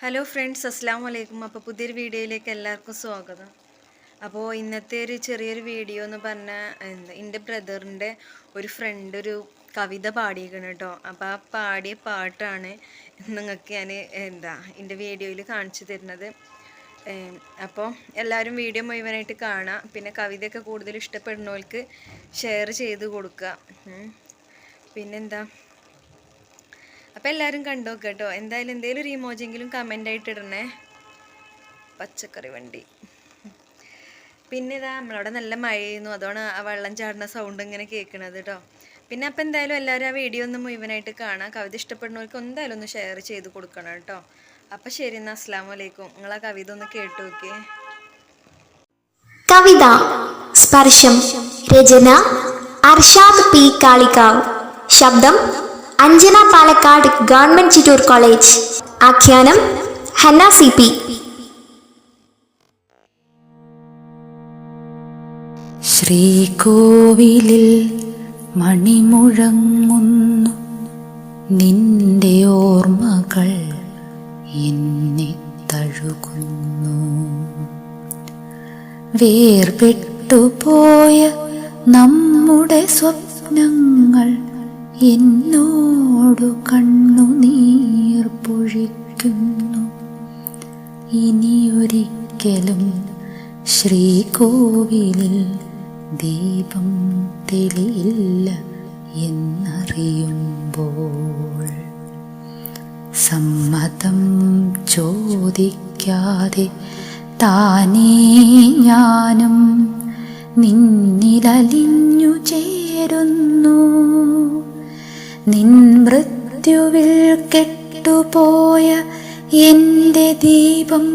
Hello friends, അസ്സാം വലൈക്കും. അപ്പോൾ പുതിയൊരു വീഡിയോയിലേക്ക് എല്ലാവർക്കും സ്വാഗതം. അപ്പോൾ ഇന്നത്തെ ഒരു ചെറിയൊരു വീഡിയോ എന്ന് പറഞ്ഞാൽ എൻ്റെ ബ്രദറിൻ്റെ ഒരു ഫ്രണ്ട് ഒരു കവിത പാടിയിരിക്കണം കേട്ടോ. അപ്പോൾ ആ പാടിയ പാട്ടാണ് നിങ്ങൾക്ക് ഞാൻ എൻ്റെ വീഡിയോയിൽ കാണിച്ചു തരുന്നത്. അപ്പോൾ എല്ലാവരും വീഡിയോ മുഴുവനായിട്ട് കാണാം. പിന്നെ കവിതയൊക്കെ കൂടുതൽ ഇഷ്ടപ്പെടുന്നവർക്ക് ഷെയർ ചെയ്ത് കൊടുക്കുക. പിന്നെന്താ, അപ്പോൾ എല്ലാവരും കണ്ടു കേട്ടോ. എന്തായാലും എന്തെങ്കിലും ഒരു ഇമോജെങ്കിലും കമൻ്റായിട്ട് ഇടണേ. പച്ചക്കറി വണ്ടി. പിന്നെ ഇതാ നമ്മളവിടെ നല്ല മഴയായിരുന്നു, അതുകൊണ്ട് ആ വെള്ളം ചാടുന്ന സൗണ്ട് ഇങ്ങനെ കേൾക്കണത് കേട്ടോ. പിന്നെ അപ്പോൾ എന്തായാലും എല്ലാവരും ആ വീഡിയോ ഒന്ന് മുഴുവനായിട്ട് കാണാം. കവിത ഇഷ്ടപ്പെടുന്നവർക്ക് എന്തായാലും ഒന്ന് ഷെയർ ചെയ്ത് കൊടുക്കണം കേട്ടോ. അപ്പം ശരി എന്നാൽ, അസ്സലാമു അലൈക്കും. നിങ്ങൾ ആ കവിത ഒന്ന് കേട്ടു നോക്കിയേ. കവിത സ്പർശം. രചന അർഷാദ് പി കാളികാവ്. ശബ്ദം അഞ്ജന പാലക്കാട് ഗവൺമെന്റ് ചിറ്റൂർ കോളേജ്. ആഖ്യാനം ഹന്ന CP. ശ്രീകോവിലിൽ മണിമുഴങ്ങുന്നു, നിന്റെ ഓർമ്മകൾ എന്നെ തഴുകുന്നു. വേർപെട്ടുപോയ നമ്മുടെ സ്വപ്നങ്ങൾ എന്നോടു കണ്ണുനീർ പൊഴിക്കുന്നു. ഇനിയൊരിക്കലും ശ്രീകോവിലിൽ ദീപം തെളിയില്ല എന്നറിയുമ്പോൾ, സമ്മതം ചോദിക്കാതെ താനേ ഞാനും നിന്നിലലിഞ്ഞു ചേരുന്നു. നിൻ മൃത്യുവിൽ കെട്ടുപോയ എൻ്റെ ദീപം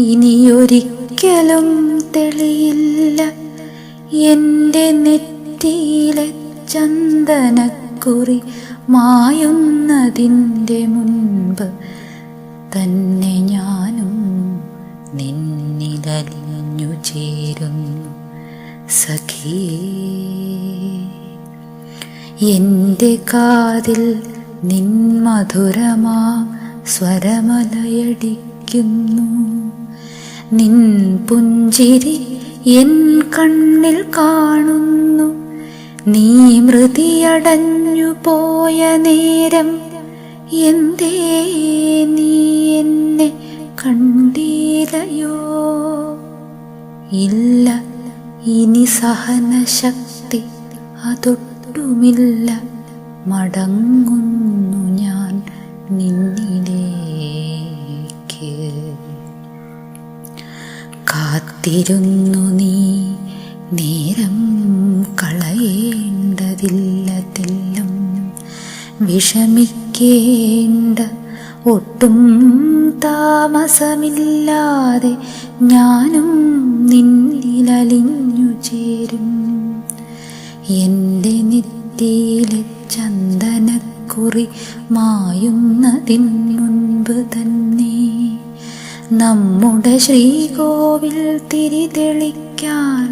ഇനിയൊരിക്കലും തെളിയില്ല. എൻ്റെ നെറ്റിയിലെ ചന്ദനക്കുറി മായുന്നതിൻ്റെ മുൻപ് തന്നെ ഞാനും നിന്നിലലിഞ്ഞു ചേരുന്നു സഖിയേ. എൻ്റെ കാതിൽ നിൻ മധുരമാ സ്വരമലയടിക്കുന്നു. നിൻ പുഞ്ചിരി എൻ കണ്ണിൽ കാണുന്നു. നീ മൃതിയടഞ്ഞു പോയ നേരം എന്തേ നീ എന്നെ കണ്ടില്ലയോ? ഇല്ല, ഇനി സഹനശക്തി അതൊട്ടുമില്ല. മടങ്ങുന്നു ഞാൻ നിന്നിലേക്ക്. കാത്തിരുന്നു നീ നേരം കളയേണ്ടതില്ല തെല്ലും. വിഷമിക്കേണ്ട ഒട്ടും താമസമില്ലാതെ ഞാനും നിന്നിലലിഞ്ഞു ചേരും. എൻ്റെ നെറ്റിയിലെ ചന്ദനക്കുറി മായുന്നതിന് മുൻപ് തന്നെ നമ്മുടെ ശ്രീകോവിൽ തിരി തെളിക്കാൻ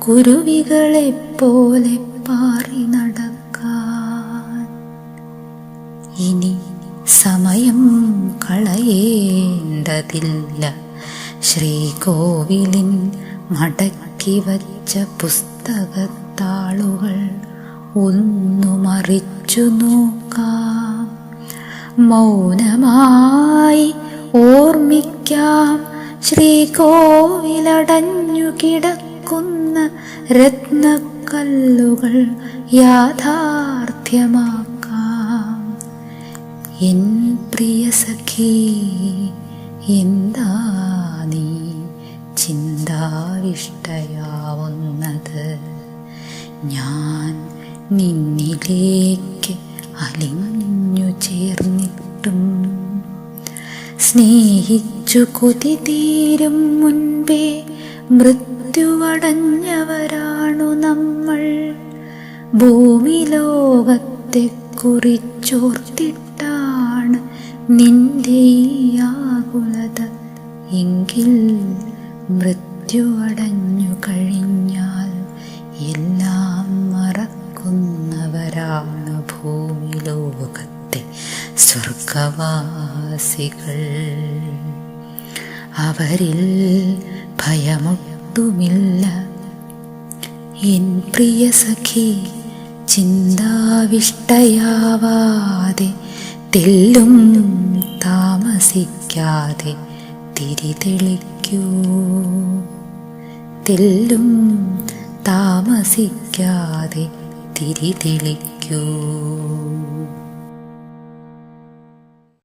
കുരുവികളെപ്പോലെ പാറി നടക്കാൻ. ഇനി സമയം കളയേണ്ടതില്ല. ശ്രീകോവിലിൻ മടക്കി വച്ച പുസ്തകത്താളുകൾ ഒന്നു മറിച്ചു നോക്കാം. മൗനമായി ഓർമ്മിക്കാം ശ്രീകോവിലടഞ്ഞു കിടക്കുന്ന രത്നക്കല്ലുകൾ യാഥാർത്ഥ്യമാക്കാം. എൻ പ്രിയ സഖി, എന്താ നീ ചിന്താവിഷ്ടയാവുന്നത്? ഞാൻ നിന്നിലേക്ക് അലിഞ്ഞു ചേർന്നിട്ടും സ്നേഹിച്ചു കൊതി തീരും മുൻപേ മൃത്യുവടഞ്ഞവരാണു നമ്മൾ. ഭൂമി ലോകത്തെ കുറിച്ചോർത്തിട്ടാണ് നിന്റെ ഈ ആകുലത. എങ്കിൽ മൃത്യു അടഞ്ഞു കഴിഞ്ഞാൽ എല്ലാം മറക്കുന്നവരാണ് ഭൂമിലോകത്തെ സ്വർഗവാസികൾ. അവരിൽ ഭയമൊട്ടുമില്ല. എൻ പ്രിയ സഖി, ചിന്താവിഷ്ടയാവാതെ തെല്ലും താമസിക്കാതെ തിരിതെളിക്കൂ. തെല്ലും താമസിക്കാതെ തിരിതെളിക്കൂ.